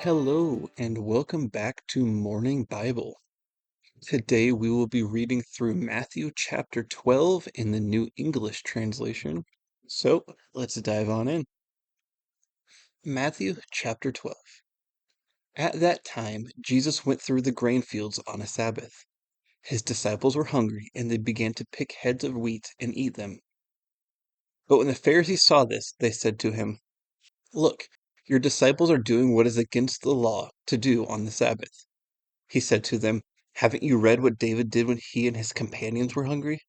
Hello, and welcome back to Morning Bible. Today we will be reading through Matthew chapter 12 in the New English translation. So let's dive on in. Matthew chapter 12. At that time, Jesus went through the grain fields on a Sabbath. His disciples were hungry, and they began to pick heads of wheat and eat them. But when the Pharisees saw this, they said to him, "Look, your disciples are doing what is against the law to do on the Sabbath." He said to them, "Haven't you read what David did when he and his companions were hungry?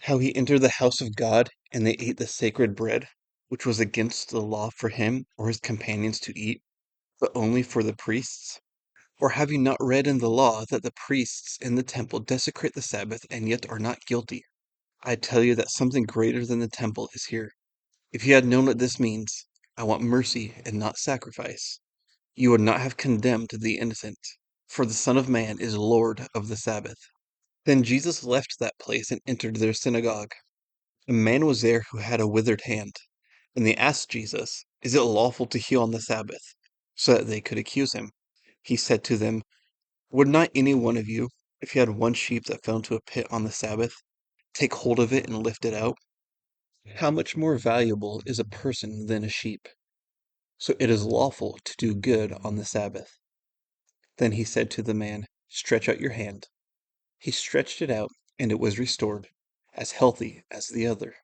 How he entered the house of God, and they ate the sacred bread, which was against the law for him or his companions to eat, but only for the priests? Or have you not read in the law that the priests in the temple desecrate the Sabbath and yet are not guilty? I tell you that something greater than the temple is here. If you had known what this means, 'I want mercy and not sacrifice,' you would not have condemned the innocent, for the Son of Man is Lord of the Sabbath." Then Jesus left that place and entered their synagogue. A man was there who had a withered hand, and they asked Jesus, "Is it lawful to heal on the Sabbath?" so that they could accuse him. He said to them, "Would not any one of you, if he had one sheep that fell into a pit on the Sabbath, take hold of it and lift it out? How much more valuable is a person than a sheep? So it is lawful to do good on the Sabbath." Then he said to the man, "Stretch out your hand." He stretched it out, and it was restored, as healthy as the other.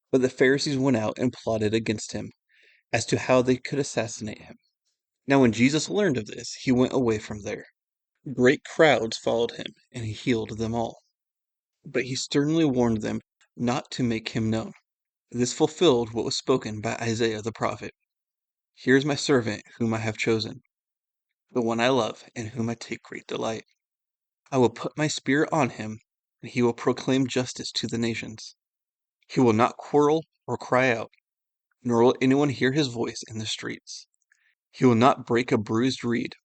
But the Pharisees went out and plotted against him, as to how they could assassinate him. Now when Jesus learned of this, he went away from there. Great crowds followed him, and he healed them all. But he sternly warned them not to make him known. This fulfilled what was spoken by Isaiah the prophet. "Here is my servant whom I have chosen, the one I love, in whom I take great delight. I will put my spirit on him, and he will proclaim justice to the nations. He will not quarrel or cry out, nor will anyone hear his voice in the streets. He will not break a bruised reed,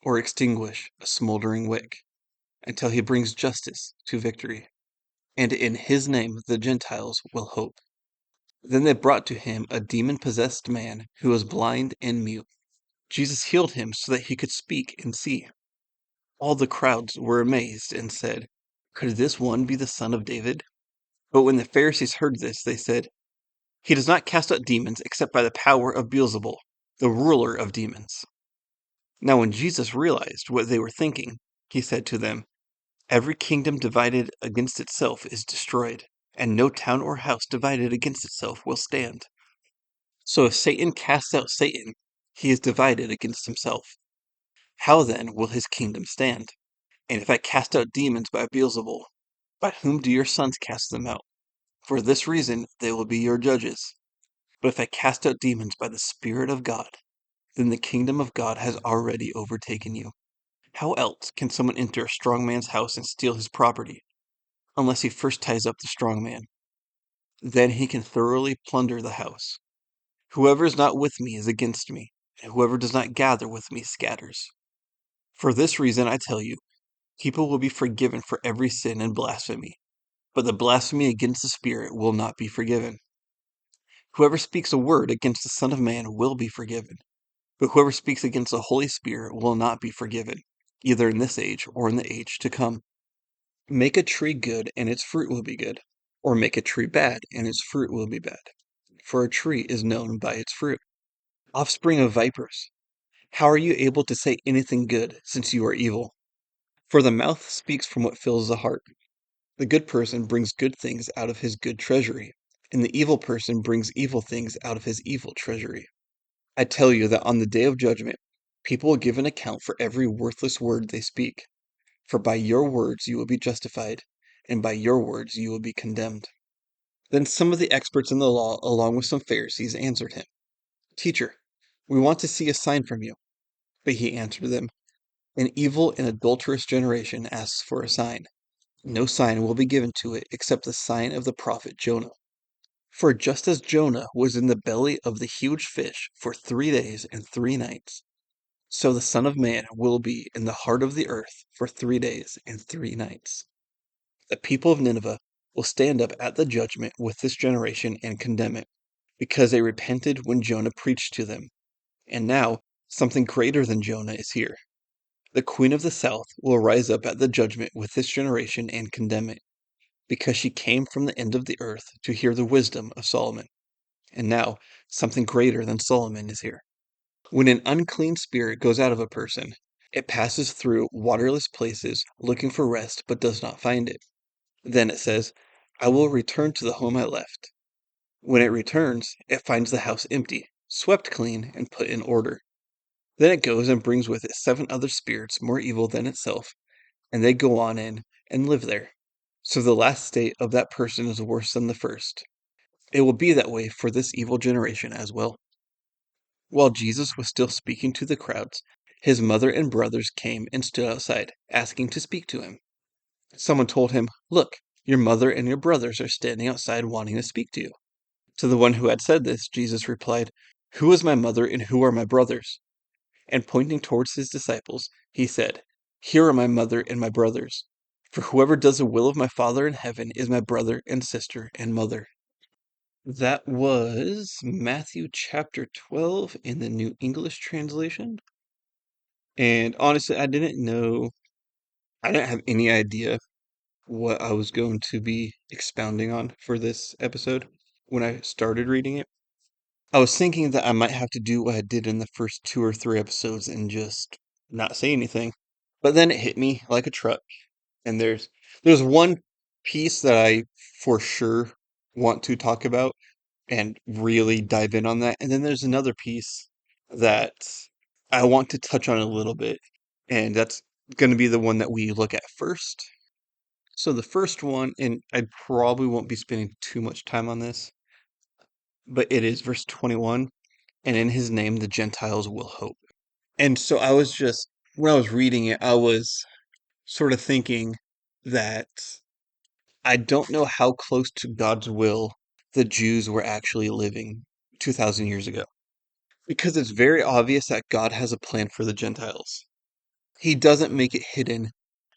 or extinguish a smoldering wick, until he brings justice to victory. And in his name the Gentiles will hope." Then they brought to him a demon-possessed man who was blind and mute. Jesus healed him so that he could speak and see. All the crowds were amazed and said, "Could this one be the son of David?" But when the Pharisees heard this, they said, "He does not cast out demons except by the power of Beelzebul, the ruler of demons." Now when Jesus realized what they were thinking, he said to them, "Every kingdom divided against itself is destroyed, and no town or house divided against itself will stand. So if Satan casts out Satan, he is divided against himself. How then will his kingdom stand? And if I cast out demons by Beelzebul, by whom do your sons cast them out? For this reason they will be your judges. But if I cast out demons by the Spirit of God, then the kingdom of God has already overtaken you. How else can someone enter a strong man's house and steal his property, unless he first ties up the strong man? Then he can thoroughly plunder the house. Whoever is not with me is against me, and whoever does not gather with me scatters. For this reason I tell you, people will be forgiven for every sin and blasphemy, but the blasphemy against the Spirit will not be forgiven. Whoever speaks a word against the Son of Man will be forgiven, but whoever speaks against the Holy Spirit will not be forgiven, either in this age or in the age to come. Make a tree good, and its fruit will be good, or make a tree bad, and its fruit will be bad. For a tree is known by its fruit. Offspring of vipers, how are you able to say anything good, since you are evil? For the mouth speaks from what fills the heart. The good person brings good things out of his good treasury, and the evil person brings evil things out of his evil treasury. I tell you that on the day of judgment, people will give an account for every worthless word they speak. For by your words you will be justified, and by your words you will be condemned." Then some of the experts in the law, along with some Pharisees, answered him, "Teacher, we want to see a sign from you." But he answered them, "An evil and adulterous generation asks for a sign. No sign will be given to it except the sign of the prophet Jonah. For just as Jonah was in the belly of the huge fish for 3 days and 3 nights, so the Son of Man will be in the heart of the earth for 3 days and 3 nights. The people of Nineveh will stand up at the judgment with this generation and condemn it, because they repented when Jonah preached to them. And now Something greater than Jonah is here. The Queen of the South will rise up at the judgment with this generation and condemn it, because she came from the end of the earth to hear the wisdom of Solomon. And now, something greater than Solomon is here. When an unclean spirit goes out of a person, it passes through waterless places looking for rest but does not find it. Then it says, I will return to the home I left. When it returns, it finds the house empty, swept clean, and put in order. Then it goes and brings with it 7 other spirits more evil than itself, and they go on in and live there. So the last state of that person is worse than the first. It will be that way for this evil generation as well. While Jesus was still speaking to the crowds, his mother and brothers came and stood outside, asking to speak to him. Someone told him, Look, your mother and your brothers are standing outside wanting to speak to you. To the one who had said this, Jesus replied, Who is my mother and who are my brothers? And pointing towards his disciples, he said, Here are my mother and my brothers. For whoever does the will of my Father in heaven is my brother and sister and mother. That was Matthew chapter 12 in the New English translation. And honestly, I didn't have any idea what I was going to be expounding on for this episode when I started reading it. I was thinking that I might have to do what I did in the first 2 or 3 episodes and just not say anything. But then it hit me like a truck. And there's one piece that I for sure want to talk about and really dive in on that. And then there's another piece that I want to touch on a little bit. And that's going to be the one that we look at first. So the first one, and I probably won't be spending too much time on this, but it is verse 21. And in his name the Gentiles will hope. And so when I was reading it, I was sort of thinking that I don't know how close to God's will the Jews were actually living 2,000 years ago. Because it's very obvious that God has a plan for the Gentiles. He doesn't make it hidden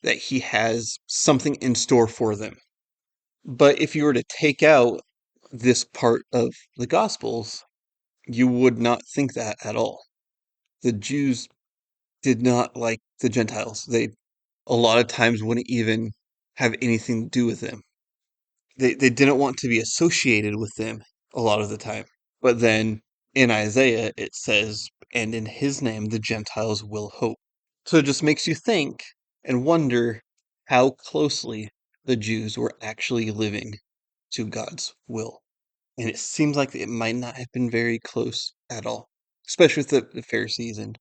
that he has something in store for them. But if you were to take out this part of the Gospels, you would not think that at all. The Jews did not like the Gentiles. They a lot of times wouldn't even have anything to do with them. They didn't want to be associated with them a lot of the time. But then in Isaiah it says, and in his name the Gentiles will hope. So it just makes you think and wonder how closely the Jews were actually living to God's will. And it seems like it might not have been very close at all, especially with the Pharisees and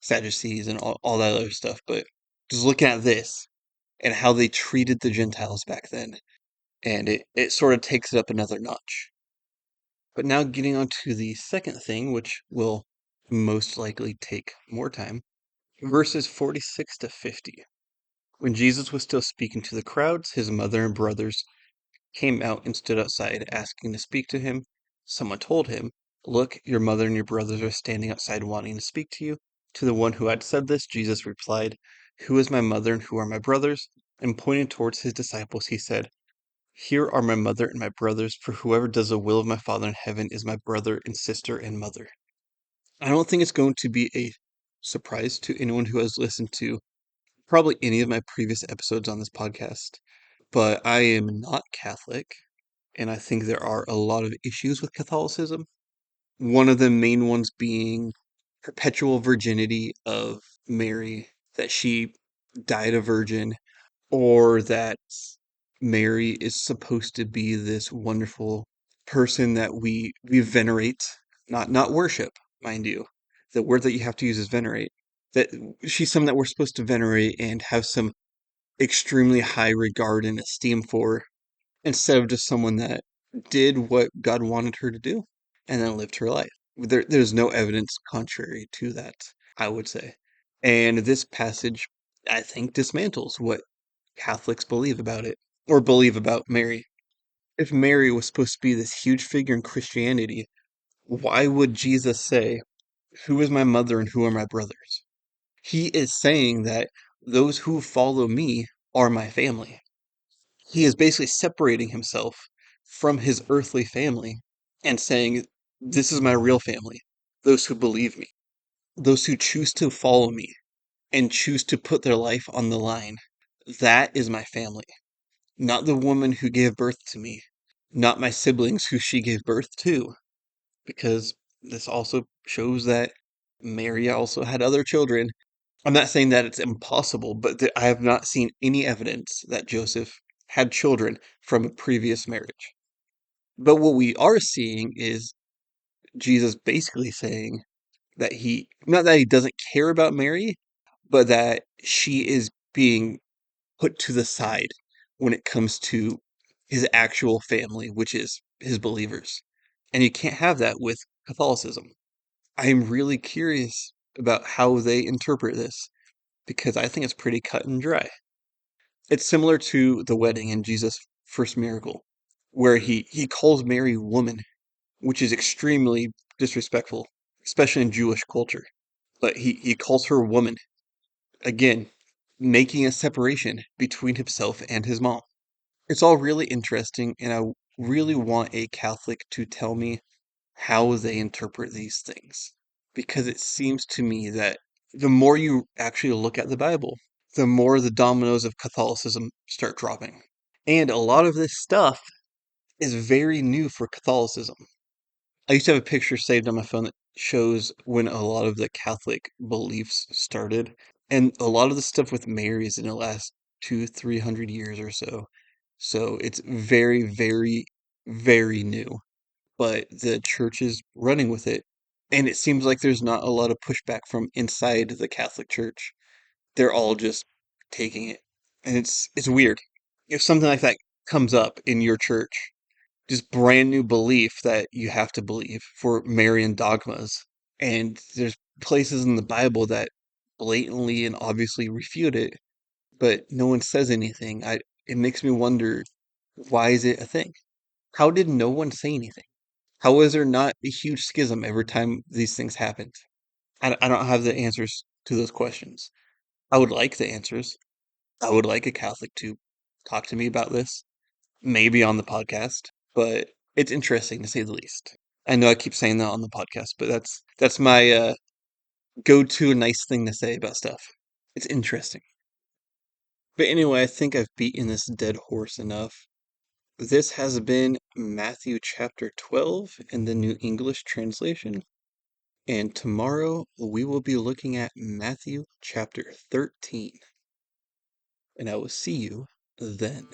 Sadducees and all that other stuff. But just looking at this and how they treated the Gentiles back then, and it sort of takes it up another notch. But now getting on to the second thing, which will most likely take more time, verses 46 to 50. When Jesus was still speaking to the crowds, his mother and brothers came out and stood outside, asking to speak to him. Someone told him, Look, your mother and your brothers are standing outside wanting to speak to you. To the one who had said this, Jesus replied, Who is my mother and who are my brothers? And pointing towards his disciples, he said, Here are my mother and my brothers, for whoever does the will of my Father in heaven is my brother and sister and mother. I don't think it's going to be a surprise to anyone who has listened to probably any of my previous episodes on this podcast, but I am not Catholic, and I think there are a lot of issues with Catholicism. One of the main ones being perpetual virginity of Mary, that she died a virgin, or that Mary is supposed to be this wonderful person that we venerate, not worship, mind you. The word that you have to use is venerate. That she's someone that we're supposed to venerate and have some extremely high regard and esteem for, instead of just someone that did what God wanted her to do and then lived her life. There's no evidence contrary to that, I would say. And this passage, I think, dismantles what Catholics believe about it, or believe about Mary. If Mary was supposed to be this huge figure in Christianity, why would Jesus say, Who is my mother and who are my brothers? He is saying that those who follow me are my family. He is basically separating himself from his earthly family and saying, This is my real family, those who believe me. those who choose to follow me and choose to put their life on the line, that is my family. Not the woman who gave birth to me, not my siblings who she gave birth to, because this also shows that Mary also had other children. I'm not saying that it's impossible, but I have not seen any evidence that Joseph had children from a previous marriage. But what we are seeing is Jesus basically saying that not that he doesn't care about Mary, but that she is being put to the side when it comes to his actual family, which is his believers. And you can't have that with Catholicism. I'm really curious about how they interpret this because I think it's pretty cut and dry. It's similar to the wedding in Jesus' first miracle, where he calls Mary woman, which is extremely disrespectful, especially in Jewish culture. But he calls her woman, again, making a separation between himself and his mom. It's all really interesting, and I really want a Catholic to tell me how they interpret these things. Because it seems to me that the more you actually look at the Bible, the more the dominoes of Catholicism start dropping. And a lot of this stuff is very new for Catholicism. I used to have a picture saved on my phone that shows when a lot of the Catholic beliefs started. And a lot of the stuff with Mary is in the last 200-300 years or so. So it's very, very, very new. But the church is running with it. And it seems like there's not a lot of pushback from inside the Catholic Church. They're all just taking it. And it's weird. If something like that comes up in your church, just brand new belief that you have to believe for Marian dogmas, and there's places in the Bible that blatantly and obviously refute it, but no one says anything. It makes me wonder, why is it a thing? How did no one say anything? How is there not a huge schism every time these things happen? I don't have the answers to those questions. I would like the answers. I would like a Catholic to talk to me about this, maybe on the podcast, but it's interesting to say the least. I know I keep saying that on the podcast, but that's my go-to nice thing to say about stuff. It's interesting. But anyway, I think I've beaten this dead horse enough. This has been Matthew chapter 12 in the New English translation, and tomorrow we will be looking at Matthew chapter 13. And I will see you then.